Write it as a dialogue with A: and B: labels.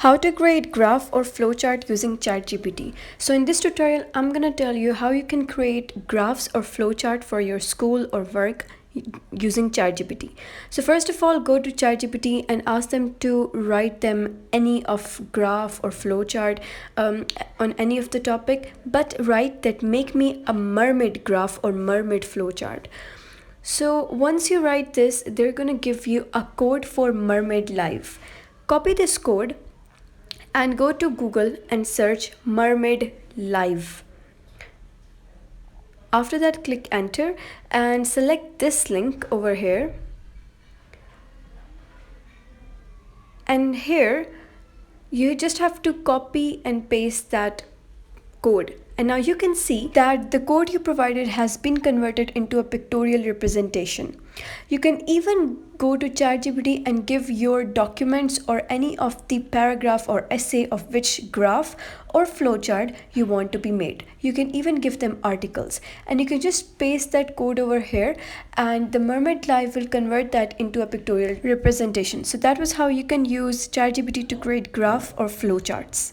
A: How to create graph or flowchart using ChatGPT. So in this tutorial, I'm gonna tell you how you can create graphs or flowchart for your school or work using ChatGPT. So first of all, go to ChatGPT and ask them to write them any of graph or flowchart on any of the topic, but write that make me a mermaid graph or mermaid flowchart. So once you write this, they're gonna give you a code for mermaid life. Copy this code and go to Google and search mermaid live. After that, click enter and select this link over here. And here you just have to copy and paste that code. And now you can see that the code you provided has been converted into a pictorial representation. You can even go to ChatGPT and give your documents or any of the paragraph or essay of which graph or flowchart you want to be made. You can even give them articles, and you can just paste that code over here and the Mermaid Live will convert that into a pictorial representation. So that was how you can use ChatGPT to create graph or flowcharts.